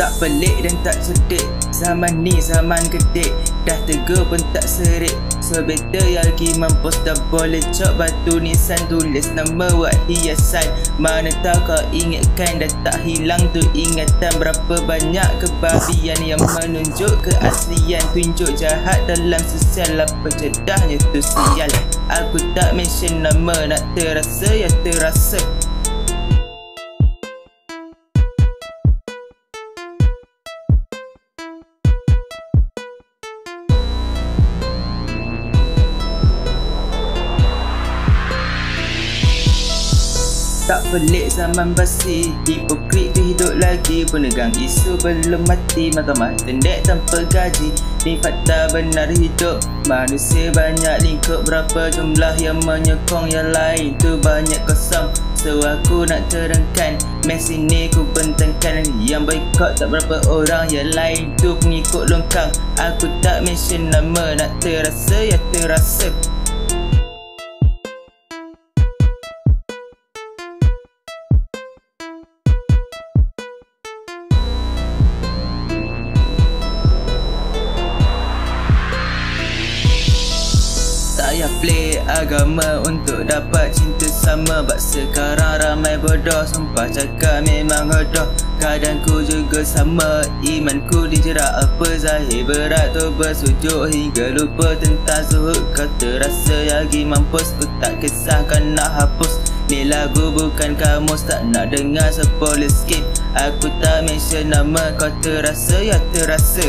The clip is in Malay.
Tak pelik dan tak cerdik, zaman ni zaman kedik. Dah tegur pun tak serik, so better lagi mampus. Dah boleh cok batu nisan, tulis nama buat hiasan. Mana tahu kau ingatkan, dah tak hilang tu ingatan. Berapa banyak kebabian yang menunjuk keaslian. Tunjuk jahat dalam sosial, apa cedahnya tu sial. Aku tak mention nama, nak terasa ya terasa. Tak pelik zaman basi, hipokrit tu hidup lagi. Penegang isu belum mati, mahkamah tendek tanpa gaji. Ni fakta benar hidup, manusia banyak lingkup. Berapa jumlah yang menyokong, yang lain tu banyak kosong. So aku nak terangkan, mes ini ku bentangkan. Yang boycott tak berapa orang, yang lain tu pengikut longkang. Aku tak mention nama, nak terasa ya terasa. Tak payah play agama untuk dapat cinta sama. Bak sekarang ramai bodoh, sumpah cakap memang hodoh. Keadaanku juga sama, imanku dijerak. Apa zahir berat tu bersujud hingga lupa tentang zuhud. Kau terasa lagi mampus, ku tak kisah kau nak hapus. Ni lagu bukan kamus, tak nak dengar sepolis skip. Aku tak mention nama, kau terasa ya terasa.